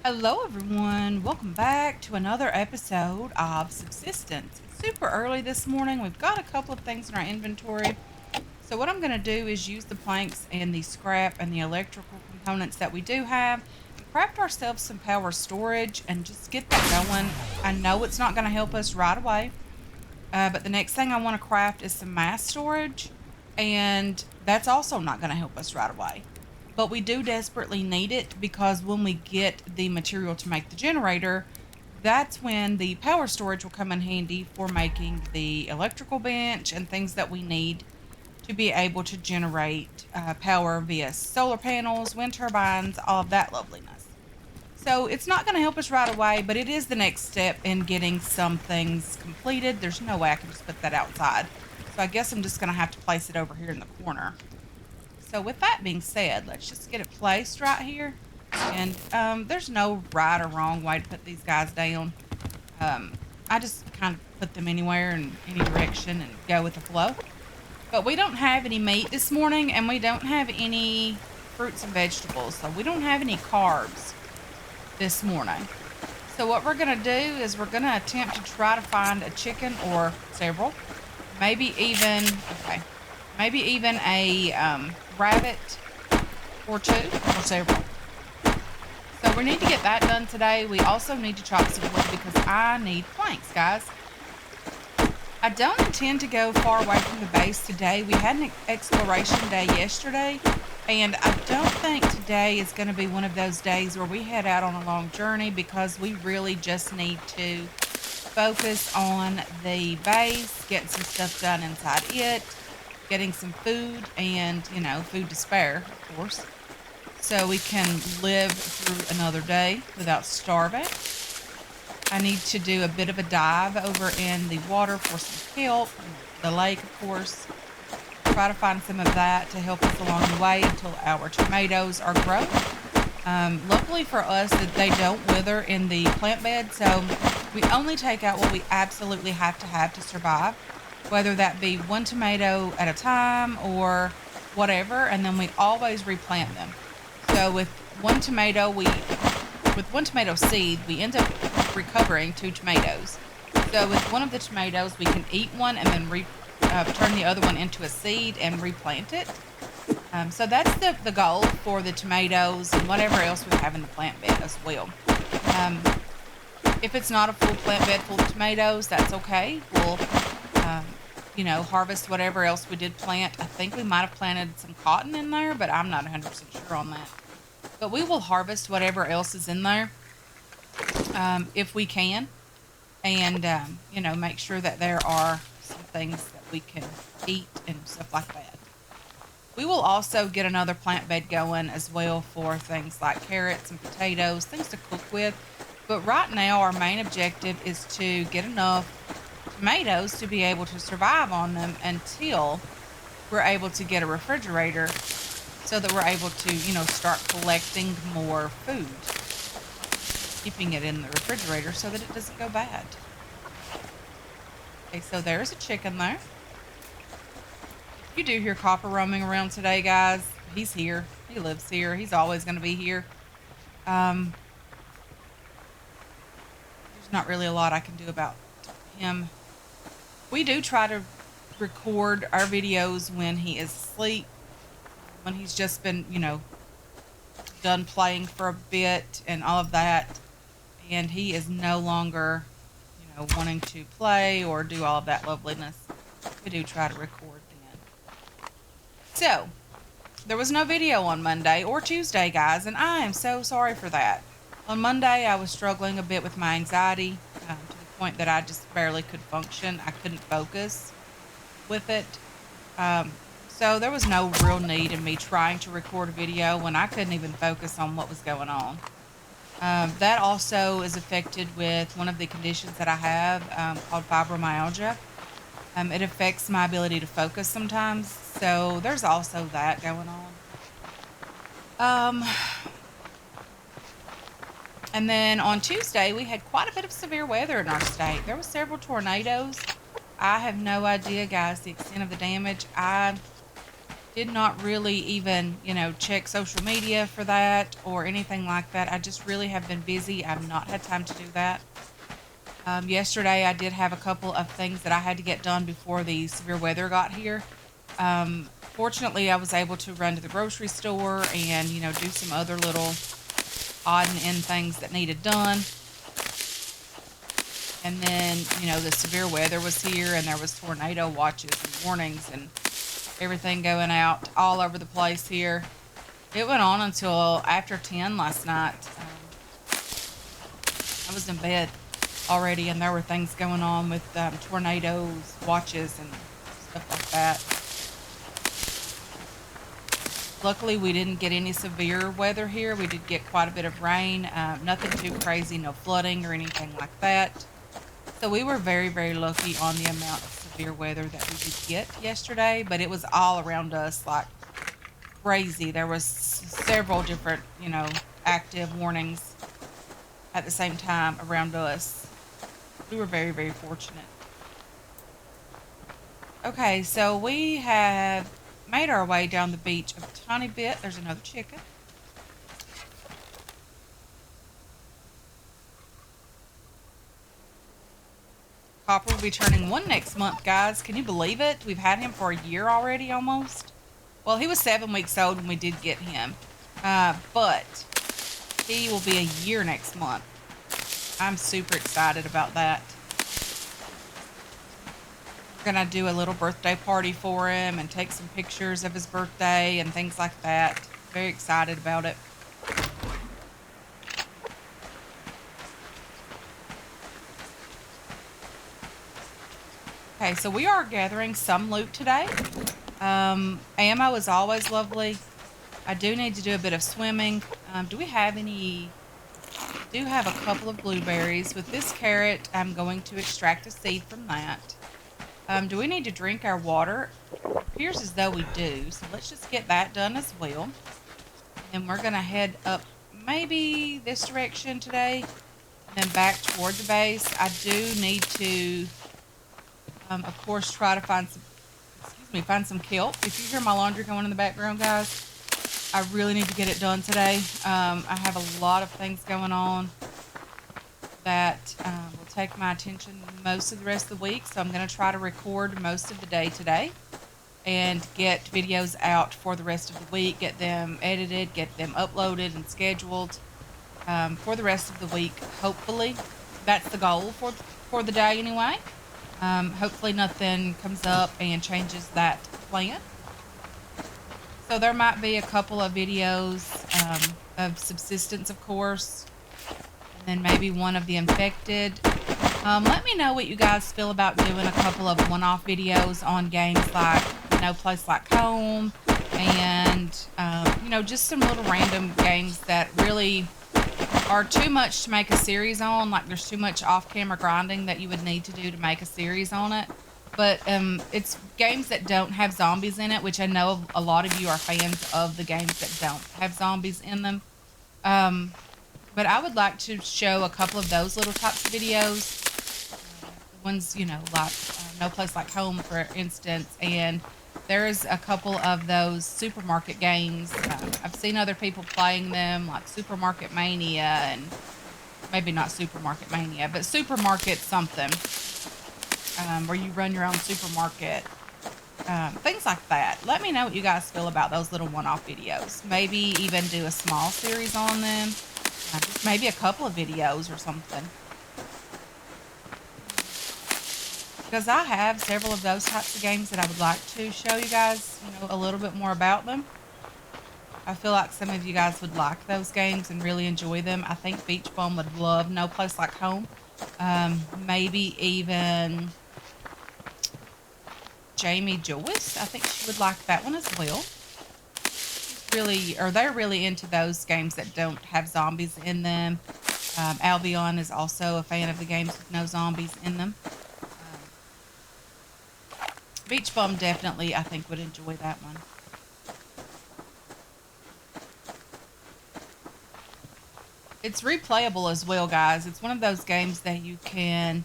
Hello, everyone. Welcome back to another episode of Subsistence. It's super early this morning. We've got a couple of things in our inventory. So, what I'm going to do is use the planks and the scrap and the electrical components that we do have and craft ourselves some power storage and just get that going. I know it's not going to help us right away, but the next thing I want to craft is some mass storage, and that's also not going to help us right away. But we do desperately need it because when we get the material to make the generator, that's when the power storage will come in handy for making the electrical bench and things that we need to be able to generate power via solar panels, wind turbines, all of that loveliness. So it's not going to help us right away, but it is the next step in getting some things completed. There's no way I can just put that outside. So I guess I'm just going to have to place it over here in the corner. So with that being said, let's just get it placed right here. And there's no right or wrong way to put these guys down. I just kind of put them anywhere in any direction and go with the flow. But we don't have any meat this morning, and we don't have any fruits and vegetables. So we don't have any carbs this morning. So what we're going to do is we're going to attempt to try to find a chicken or several. Maybe even, okay, maybe even a rabbit or two or several. So we need to get that done today. We also need to chop some wood because I need planks, guys. I don't intend to go far away from the base today. We had an exploration day yesterday, and I don't think today is going to be one of those days where we head out on a long journey because we really just need to focus on the base, getting some stuff done inside it, getting some food, and, food to spare, of course, so we can live through another day without starving. I need to do a bit of a dive over in the water for some kelp, the lake, of course. Try to find some of that to help us along the way until our tomatoes are grown. Luckily for us, that they don't wither in the plant bed, so we only take out what we absolutely have to survive, whether that be one tomato at a time or whatever, and then we always replant them. So with one tomato seed, we end up recovering two tomatoes. So with one of the tomatoes, we can eat one and then turn the other one into a seed and replant it. So that's the goal for the tomatoes and whatever else we have in the plant bed as well. Um, if it's not a full plant bed full of tomatoes, that's okay. We'll, harvest whatever else we did plant. I think we might have planted some cotton in there, but I'm not 100% sure on that. But we will harvest whatever else is in there if we can, and make sure that there are some things that we can eat and stuff like that. We will also get another plant bed going as well for things like carrots and potatoes, things to cook with. But right now, our main objective is to get enough tomatoes to be able to survive on them until we're able to get a refrigerator so that we're able to, start collecting more food, keeping it in the refrigerator so that it doesn't go bad. Okay, so there's a chicken there. You do hear Copper roaming around today, guys. He's here. He lives here. He's always going to be here. There's not really a lot I can do about him. We do try to record our videos when he is asleep, when he's just been, done playing for a bit and all of that, and he is no longer, wanting to play or do all of that loveliness. We do try to record then. So, there was no video on Monday or Tuesday, guys, and I am so sorry for that. On Monday, I was struggling a bit with my anxiety to the point that I just barely could function. I couldn't focus with it. So there was no real need in me trying to record a video when I couldn't even focus on what was going on. That also is affected with one of the conditions that I have called fibromyalgia. It affects my ability to focus sometimes, so there's also that going on. Um, and then on Tuesday, we had quite a bit of severe weather in our state. There were several tornadoes. I have no idea, guys, the extent of the damage. I did not really even, check social media for that or anything like that. I just really have been busy. I've not had time to do that. Yesterday, I did have a couple of things that I had to get done before the severe weather got here. Fortunately, I was able to run to the grocery store and, do some other little odd and end things that needed done. And then, the severe weather was here and there was tornado watches and warnings and everything going out all over the place here. It went on until after 10 last night. I was in bed already and there were things going on with tornadoes, watches, and stuff like that. Luckily, we didn't get any severe weather here. We did get quite a bit of rain, nothing too crazy, no flooding or anything like that. So we were very, very lucky on the amount of severe weather that we did get yesterday, but it was all around us like crazy. There was several different, active warnings at the same time around us. We were very, very fortunate. Okay, so we have made our way down the beach a tiny bit. There's another chicken. Copper will be turning 1 next month, guys. Can you believe it? We've had him for a year already, almost. Well, he was 7 weeks old when we did get him. But he will be a year next month. I'm super excited about that. We're going to do a little birthday party for him and take some pictures of his birthday and things like that. Very excited about it. Okay, so we are gathering some loot today. Ammo is always lovely. I do need to do a bit of swimming. Do we have any? I do have a couple of blueberries. With this carrot, I'm going to extract a seed from that. Do we need to drink our water? It appears as though we do. So let's just get that done as well. And we're going to head up maybe this direction today. And then back toward the base. I do need to, of course, try to find some kelp. If you hear my laundry going in the background, guys, I really need to get it done today. I have a lot of things going on that will take my attention most of the rest of the week. So I'm going to try to record most of the day today and get videos out for the rest of the week, get them edited, get them uploaded and scheduled for the rest of the week, hopefully. That's the goal for the day anyway. Hopefully nothing comes up and changes that plan. So there might be a couple of videos of Subsistence, of course, and then maybe one of the infected. Let me know what you guys feel about doing a couple of one-off videos on games like No Place Like Home and, just some little random games that really are too much to make a series on. Like there's too much off-camera grinding that you would need to do to make a series on it. But it's games that don't have zombies in it, which I know a lot of you are fans of the games that don't have zombies in them. But I would like to show a couple of those little types of videos. Ones, like No Place Like Home, for instance. And there's a couple of those supermarket games. I've seen other people playing them, like Supermarket Mania, and maybe not Supermarket Mania, but Supermarket something. Where you run your own supermarket, things like that. Let me know what you guys feel about those little one-off videos. Maybe even do a small series on them. Just maybe a couple of videos or something. Because I have several of those types of games that I would like to show you guys, a little bit more about them. I feel like some of you guys would like those games and really enjoy them. I think Beach Bum would love No Place Like Home. Maybe even Jamie Joyce. I think she would like that one as well. They're really into those games that don't have zombies in them. Albion is also a fan of the games with no zombies in them. Beach Bum definitely, I think, would enjoy that one. It's replayable as well, guys. It's one of those games that you can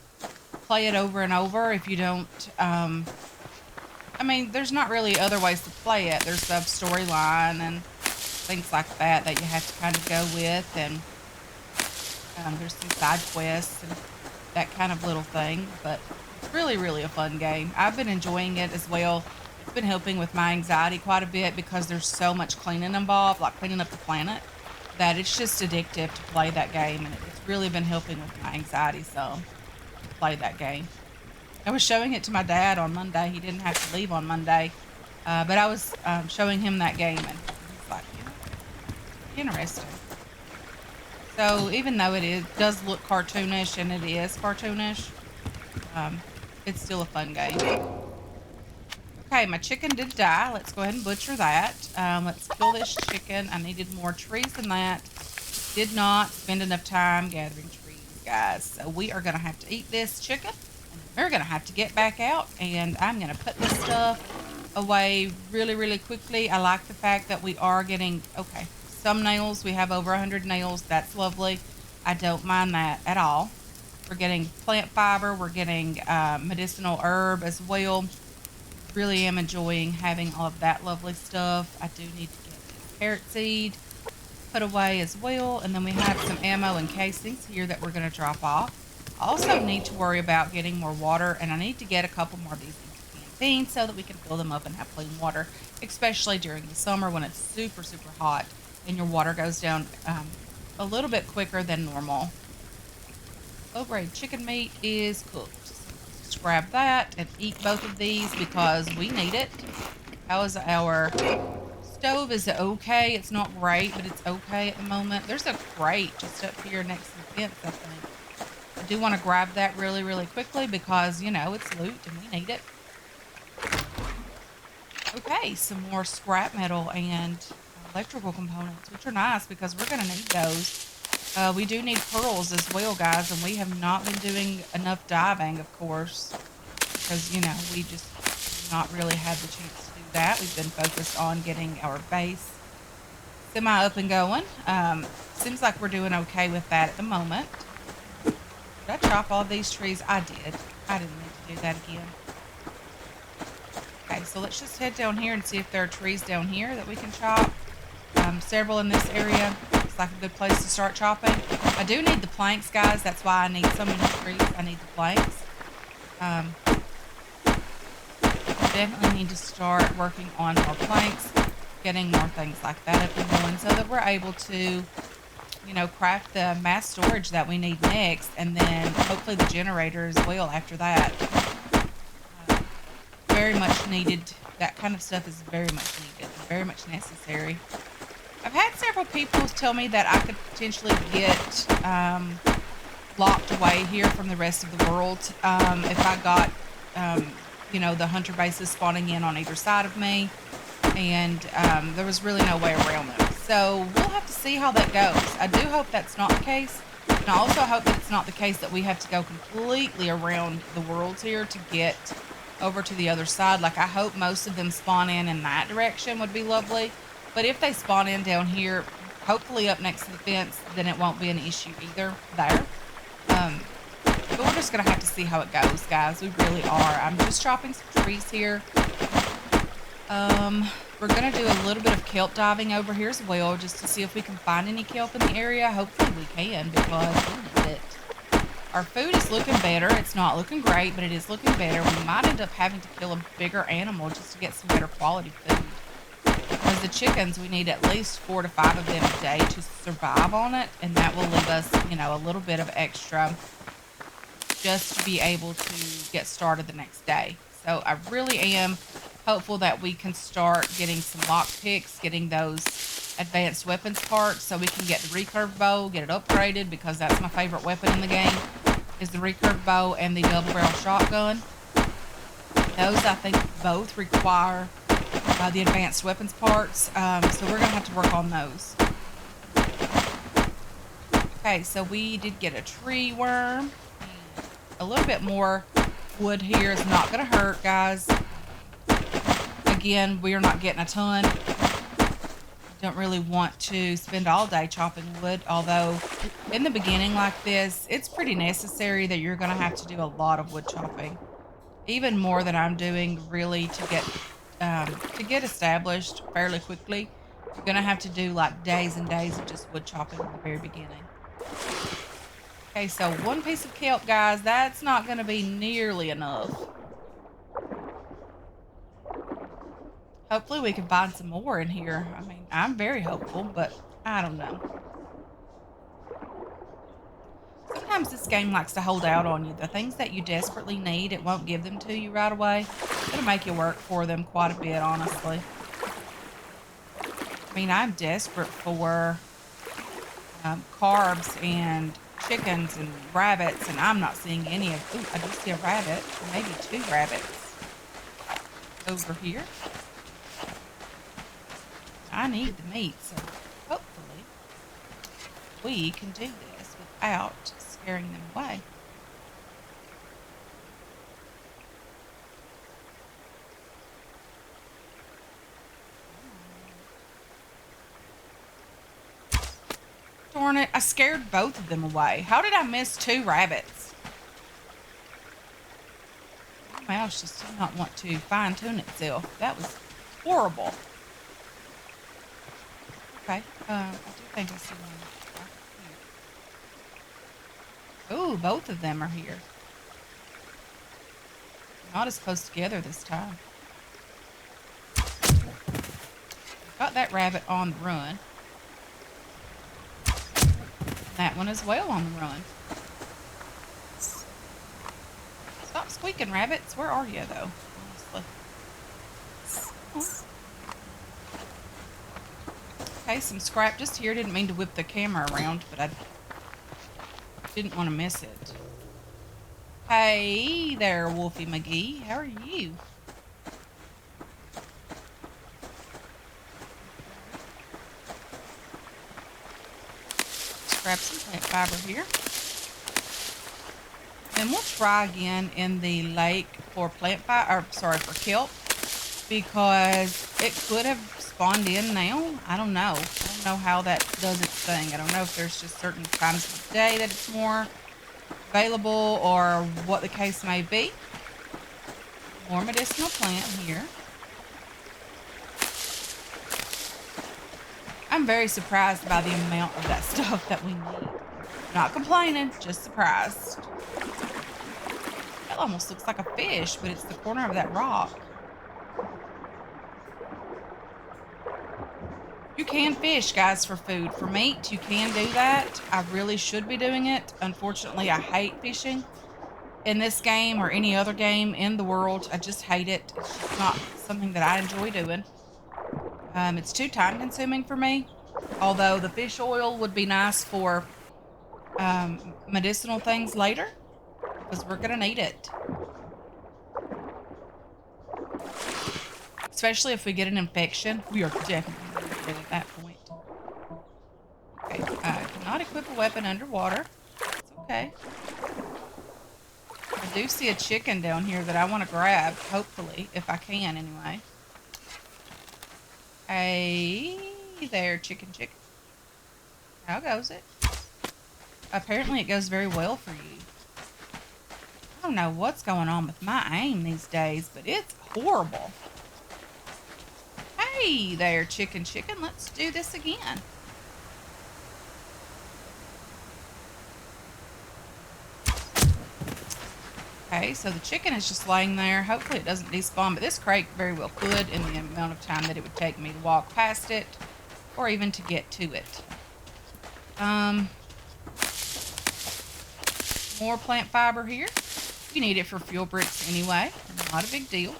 play it over and over if you don't I mean, there's not really other ways to play it. There's the storyline and things like that that you have to kind of go with, and there's some side quests and that kind of little thing. But it's really, really a fun game. I've been enjoying it as well. It's been helping with my anxiety quite a bit because there's so much cleaning involved, like cleaning up the planet, that it's just addictive to play that game, and it's really been helping with my anxiety some to play that game. I was showing it to my dad on Monday. He didn't have to leave on Monday, but I was showing him that game, and he's like, interesting. So even though does look cartoonish, and it is cartoonish, um, it's still a fun game. Okay, my chicken did die. Let's go ahead and butcher that. Let's kill this chicken. I needed more trees than that. Did not spend enough time gathering trees, guys. So we are going to have to eat this chicken. We're going to have to get back out, and I'm going to put this stuff away really, really quickly. I like the fact that we are getting, okay, some nails. We have over 100 nails. That's lovely. I don't mind that at all. We're getting plant fiber. We're getting medicinal herb as well. Really am enjoying having all of that lovely stuff. I do need to get carrot seed put away as well. And then we have some ammo and casings here that we're going to drop off. I also need to worry about getting more water, and I need to get a couple more of these canteens so that we can fill them up and have clean water, especially during the summer when it's super, super hot and your water goes down a little bit quicker than normal. Low-grade chicken meat is cooked. So let's grab that and eat both of these because we need it. How is our stove? Is okay? It's not great, but it's okay at the moment. There's a crate just up here next to the fence, I think. I do want to grab that really, really quickly because, it's loot and we need it. Okay, some more scrap metal and electrical components, which are nice because we're going to need those. We do need pearls as well, guys, and we have not been doing enough diving, of course, because, we just not really had the chance to do that. We've been focused on getting our base semi up and going. Seems like we're doing okay with that at the moment. Did I chop all these trees? I did. I didn't need to do that again. Okay, so let's just head down here and see if there are trees down here that we can chop. Several in this area. Looks like a good place to start chopping. I do need the planks, guys. That's why I need so many trees. I need the planks. Definitely need to start working on more planks, getting more things like that up and going so that we're able to craft the mass storage that we need next, and then hopefully the generator as well after that. Very much needed. That kind of stuff is very much needed, very much necessary. I've had several people tell me that I could potentially get locked away here from the rest of the world if I got, the hunter bases spawning in on either side of me, and there was really no way around them. So we'll have to see how that goes. I do hope that's not the case. And I also hope that it's not the case that we have to go completely around the worlds here to get over to the other side. Like, I hope most of them spawn in that direction would be lovely. But if they spawn in down here, hopefully up next to the fence, then it won't be an issue either there. But we're just going to have to see how it goes, guys. We really are. I'm just chopping some trees here. We're going to do a little bit of kelp diving over here as well, just to see if we can find any kelp in the area. Hopefully we can, because we need it. Our food is looking better. It's not looking great, but it is looking better. We might end up having to kill a bigger animal just to get some better quality food. Because the chickens, we need at least 4 to 5 of them a day to survive on it, and that will leave us, a little bit of extra just to be able to get started the next day. So I really am hopeful that we can start getting some lock picks, getting those advanced weapons parts so we can get the recurve bow, get it upgraded, because that's my favorite weapon in the game, is the recurve bow and the double barrel shotgun. Those, I think, both require the advanced weapons parts, so we're going to have to work on those. Okay, so we did get a tree worm. A little bit more wood here is not going to hurt, guys. Again, we are not getting a ton. Don't really want to spend all day chopping wood, although in the beginning like this, it's pretty necessary that you're going to have to do a lot of wood chopping. even more than I'm doing really to get established fairly quickly. You're gonna have to do like days and days of just wood chopping in the very beginning. Okay, so one piece of kelp, guys, that's not gonna be nearly enough. Hopefully we can find some more in here. I mean, I'm very hopeful, but I don't know. Sometimes this game likes to hold out on you. The things that you desperately need, it won't give them to you right away. It'll make you work for them quite a bit, honestly. I mean, I'm desperate for carbs and chickens and rabbits, and I'm not seeing any of. Ooh, I do see a rabbit, maybe two rabbits over here. I need the meat, so hopefully we can do this without scaring them away. Darn it, I scared both of them away. How did I miss two rabbits? My mouse just did not want to fine tune itself. That was horrible. Okay, I do think I see one right here. Oh, both of them are here. Not as close together this time. Got that rabbit on the run. That one as well on the run. Stop squeaking, rabbits. Where are you, though? Honestly. Okay, some scrap just here. Didn't mean to whip the camera around, but I didn't want to miss it. Hey there, Wolfie McGee. How are you? Grab some plant fiber here. Then we'll try again in the lake for plant fiber, or sorry, for kelp, because it could have spawned in now. I don't know. I don't know how that does its thing. I don't know if there's just certain times of the day that it's more available or what the case may be. More medicinal plant here. I'm very surprised by the amount of that stuff that we need. Not complaining, just surprised. That almost looks like a fish, but it's the corner of that rock. You can fish, guys, for food. For meat, you can do that. I really should be doing it. Unfortunately, I hate fishing in this game or any other game in the world. I just hate it. It's just not something that I enjoy doing. It's too time consuming for me. Although the fish oil would be nice for medicinal things later, because we're going to need it. Especially if we get an infection. We are definitely going to need it at that point. Okay, I cannot equip a weapon underwater. It's okay. I do see a chicken down here that I want to grab, hopefully, if I can anyway. Hey there, chicken. How goes it? Apparently it goes very well for you. I don't know what's going on with my aim these days, but it's horrible. Hey there, chicken. Let's do this again. Okay, so the chicken is just laying there. Hopefully it doesn't despawn, but this crate very well could in the amount of time that it would take me to walk past it or even to get to it. More plant fiber here. You need it for fuel bricks anyway. Not a big deal.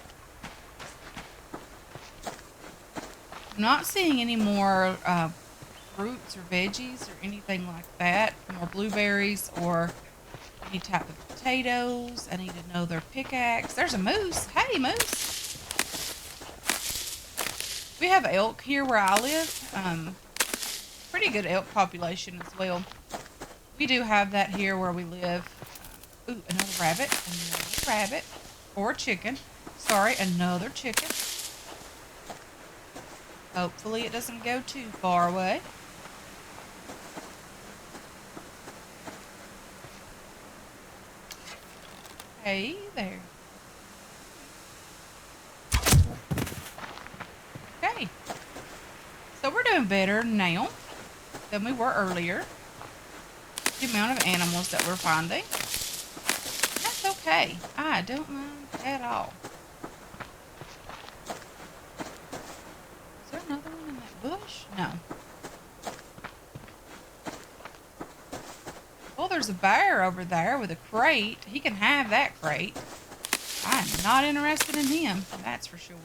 I'm not seeing any more fruits or veggies or anything like that. More blueberries or any type of potatoes. I need another pickaxe. There's a moose. Hey, moose. We have elk here where I live. Pretty good elk population as well. We do have that here where we live. Ooh, another rabbit. Or chicken. Sorry, another chicken. Hopefully it doesn't go too far away. Hey there. better now than we were earlier. The amount of animals that we're finding. That's okay. I don't mind at all. Is there another one in that bush? No. Well, there's a bear over there with a crate. He can have that crate. I'm not interested in him, that's for sure.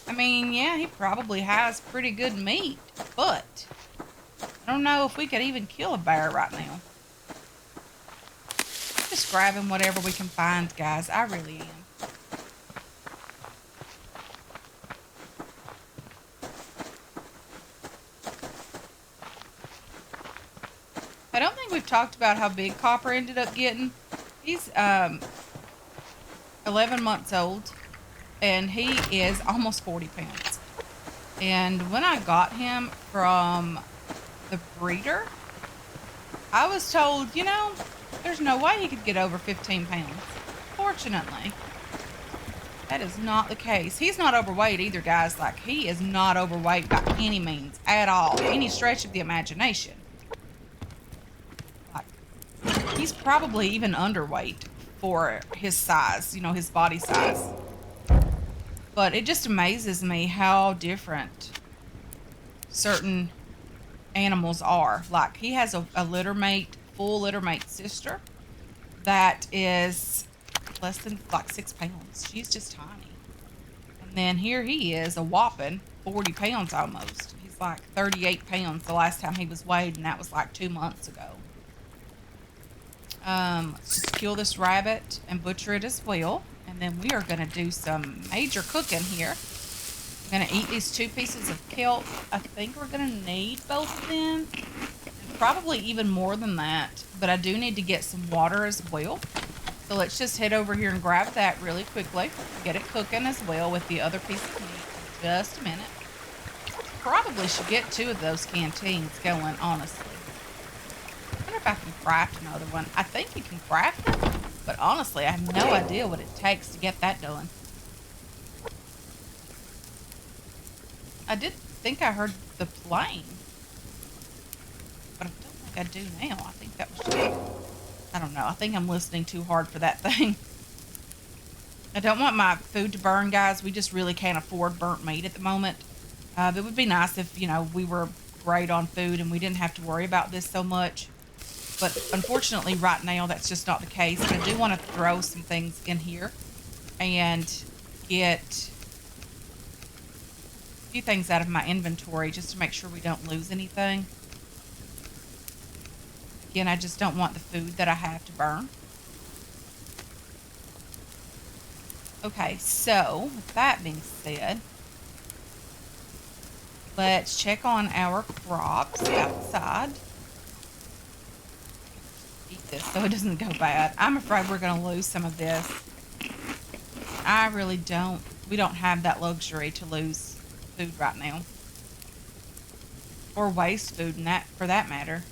I mean, yeah, he probably has pretty good meat, but I don't know if we could even kill a bear right now. Just grabbing whatever we can find, guys. I really am. I don't think we've talked about how big Copper ended up getting. He's 11 months old, and he is almost 40 pounds. And when I got him from the breeder, I was told, you know, there's no way he could get over 15 pounds. Fortunately, that is not the case. He's not overweight either, guys. Like, he is not overweight by any means at all. Any stretch of the imagination. Like, he's probably even underweight for his size, you know, his body size. But it just amazes me how different certain animals are. Like, he has a litter mate, full litter mate sister that is less than like 6 pounds. She's just tiny. And then here he is, a whopping 40 pounds almost. He's like 38 pounds the last time he was weighed, and that was like 2 months ago. Let's just kill this rabbit and butcher it as well. And then we are going to do some major cooking here. I'm going to eat these 2 pieces of kelp. I think we're going to need both of them. And probably even more than that. But I do need to get some water as well. So let's just head over here and grab that really quickly. Get it cooking as well with the other piece of meat in just a minute. Probably should get 2 of those canteens going, honestly. I wonder if I can craft another one. I think you can craft it. But honestly, I have no idea what it takes to get that done. I did think I heard the plane. But I don't think I do now. I think that was just... I don't know. I think I'm listening too hard for that thing. I don't want my food to burn, guys. We just really can't afford burnt meat at the moment. It would be nice if, you know, we were great on food and we didn't have to worry about this so much. But unfortunately, right now, that's just not the case. I do want to throw some things in here and get a few things out of my inventory just to make sure we don't lose anything. Again, I just don't want the food that I have to burn. Okay, so with that being said, let's check on our crops outside. Eat this so it doesn't go bad. I'm afraid we're going to lose some of this. I really don't. We don't have that luxury to lose food right now. Or waste food, and that, for that matter.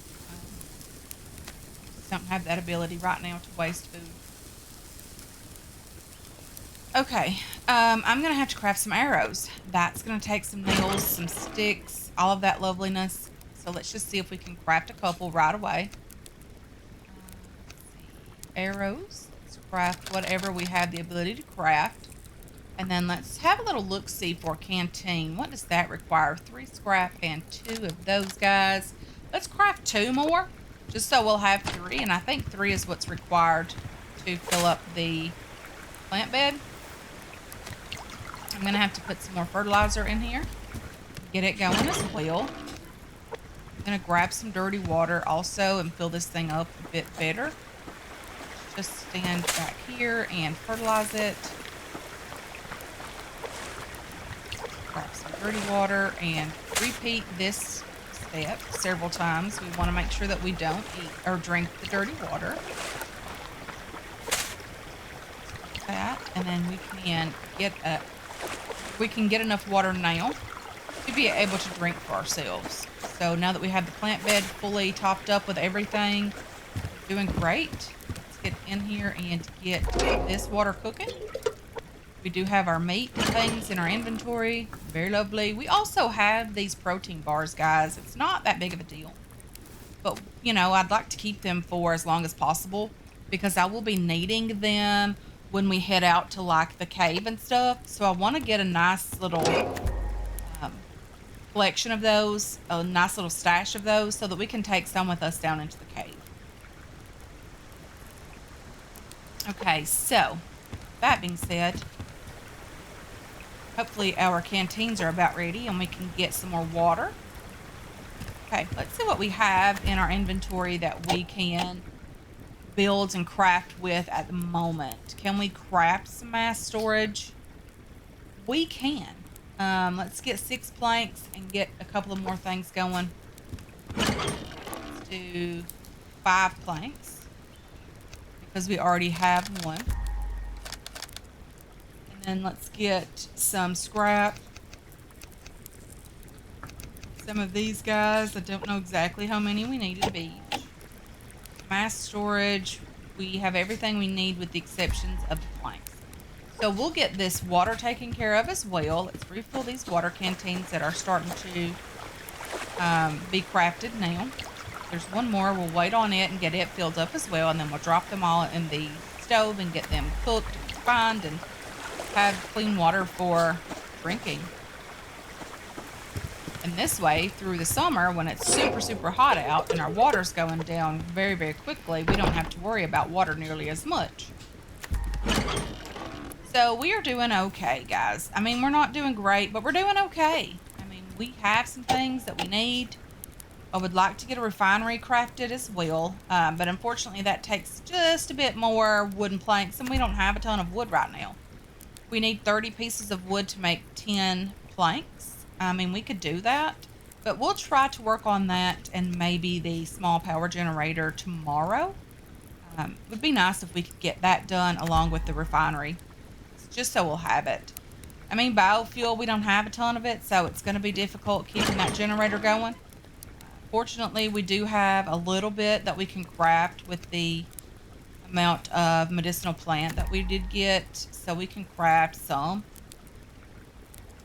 Don't have that ability right now to waste food. Okay, I'm going to have to craft some arrows. That's going to take some nails, some sticks, all of that loveliness. So let's just see if we can craft a couple right away. Arrows. Let's craft whatever we have the ability to craft. And then let's have a little look-see for a canteen. What does that require? 3 scrap and 2 of those guys. Let's craft 2 more, just so we'll have 3. And I think 3 is what's required to fill up the plant bed. I'm going to have to put some more fertilizer in here. Get it going as well. I'm going to grab some dirty water also and fill this thing up a bit better. Just stand back here and fertilize it. Grab some dirty water and repeat this step several times. We want to make sure that we don't eat or drink the dirty water. That, and then we can get enough water now to be able to drink for ourselves. So now that we have the plant bed fully topped up with everything, doing great. Let's get in here and get this water cooking. We do have our meat and things in our inventory. Very lovely. We also have these protein bars, guys. It's not that big of a deal. But, you know, I'd like to keep them for as long as possible because I will be needing them when we head out to like the cave and stuff. So I want to get a nice little um, collection of those, a nice little stash of those so that we can take some with us down into the cave. Okay, so that being said, hopefully our canteens are about ready and we can get some more water. Okay, let's see what we have in our inventory that we can build and craft with at the moment. Can we craft some mass storage? We can. Let's get 6 planks and get a couple of more things going. Let's do 5 planks because we already have one. And then let's get some scrap. Some of these guys, I don't know exactly how many we need of each. Mass storage, we have everything we need with the exceptions of the planks. So we'll get this water taken care of as well. Let's refill these water canteens that are starting to be crafted now. There's one more. We'll wait on it and get it filled up as well, and then we'll drop them all in the stove and get them cooked and refined and have clean water for drinking. And this way, through the summer, when it's super, super hot out and our water's going down very, very quickly, we don't have to worry about water nearly as much. So we are doing okay, guys. I mean, we're not doing great, but we're doing okay. I mean, we have some things that we need. I would like to get a refinery crafted as well, but unfortunately that takes just a bit more wooden planks, and we don't have a ton of wood right now. We need 30 pieces of wood to make 10 planks. I mean, we could do that, but we'll try to work on that and maybe the small power generator tomorrow. It would be nice if we could get that done along with the refinery, just so we'll have it. I mean, biofuel, we don't have a ton of it, so it's going to be difficult keeping that generator going. Fortunately, we do have a little bit that we can craft with the amount of medicinal plant that we did get, so we can craft some.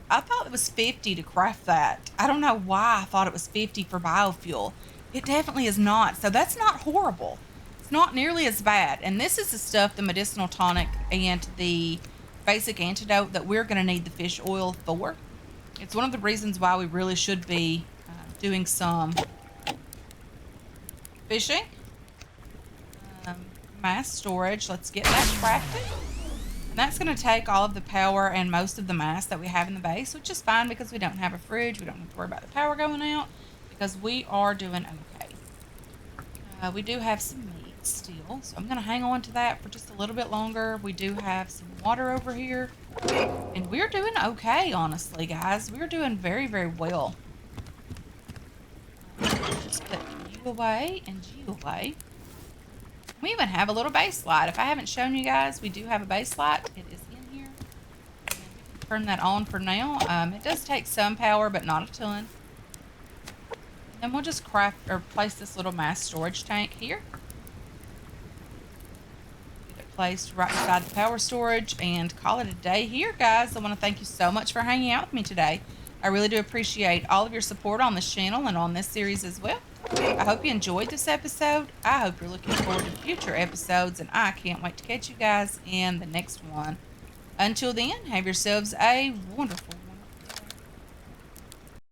I thought it was 50 to craft that. I don't know why I thought it was 50 for biofuel. It definitely is not, so that's not horrible. It's not nearly as bad. And this is the stuff, the medicinal tonic and the basic antidote that we're going to need the fish oil for. It's one of the reasons why we really should be doing some fishing. Mass storage. Let's get that crafted. And that's going to take all of the power and most of the mass that we have in the base, which is fine because we don't have a fridge. We don't have to worry about the power going out because we are doing okay. We do have some meat still, so I'm going to hang on to that for just a little bit longer. We do have some water over here, and we're doing okay, honestly, guys. We're doing very, very well. Just put you away and you away. We even have a little base light. If I haven't shown you guys, we do have a base light. It is in here. And we can turn that on for now. It does take some power, but not a ton. And then we'll just craft or place this little mass storage tank here. Get it placed right beside the power storage and call it a day here, guys. I want to thank you so much for hanging out with me today. I really do appreciate all of your support on this channel and on this series as well. I hope you enjoyed this episode. I hope you're looking forward to future episodes, and I can't wait to catch you guys in the next one. Until then, have yourselves a wonderful